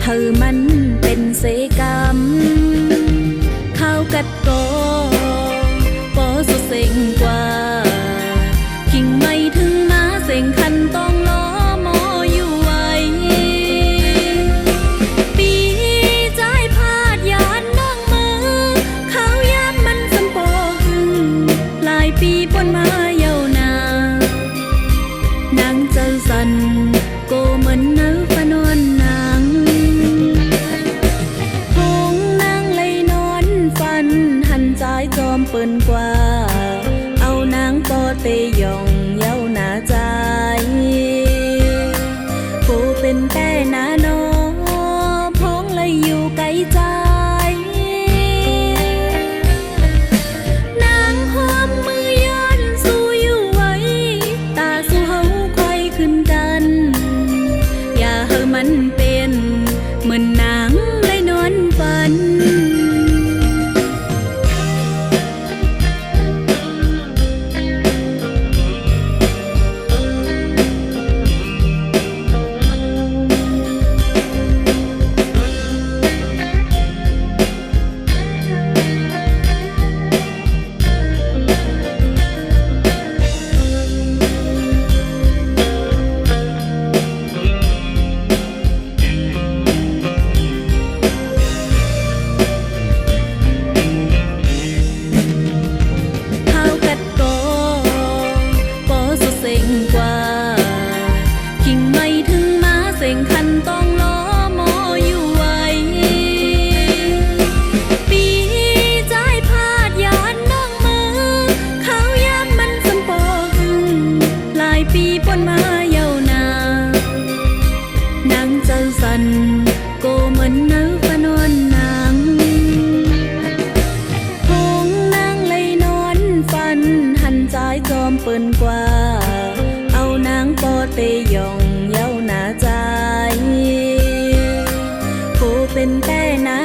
เธอมันเป็นเสกรรมข้าวกัดกอปอสุดเซ็งกว่ากิ่งไม่ถึงมาเซ็งคันต้องล้อมออยู่ไว้ปีใจพาดยานน้องมือเขายานมันสำปอหึงหลายปีปนมาเยาวนานางเจอสันโกเหมือนเนื้อฟนวนนางหงนางเลยนอนฟันหันใจจอมเปิ้นกว่าเอานางปอเตยองเย้าหนาใจโกเป็นแป้หนาโนพ้องเลยอยู่ไกลใจนางหอมมือย้อนสู้อยู่ไว้ตาสู้เฮาคอยขึ้นกันอย่าให้มันเป็นเหมือนนางเลยนอนฝันคันต้องล้อมออยู่ไว้ปีใจพาดยานน้องมือเขายานมันสำปอหึงหลายปีปนมาเยาวนานางเจอสันโกเหมือนเนื้อฟนวนนางหงนางเลยนอนฟันหันใจจอมเปิ้นกว่าเอานางปอเตยองเย้าหนาใจโกเป็นแป้หนา